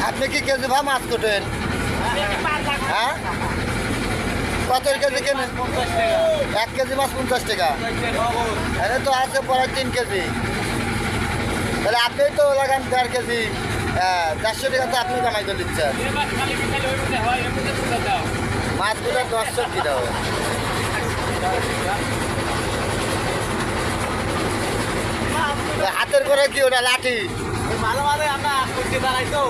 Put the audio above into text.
আপনি কি কেজি ভাব মাছ কোটেন? হ্যাঁ, কত কেজি কেনেন? 1 কেজি মাছ 50 টাকা। এখানে তো আছে পরে 3 কেজি। তাহলে আপনি তো লাগান 1.5 কেজি, 150 টাকা তো আপনি কামাই করে দিচ্ছেন। মাছগুলো 10 কিলো হবে। হাতের করে কি ওটা লাঠি? ভালো ভালো আমরা করতে দাঁড়াই তো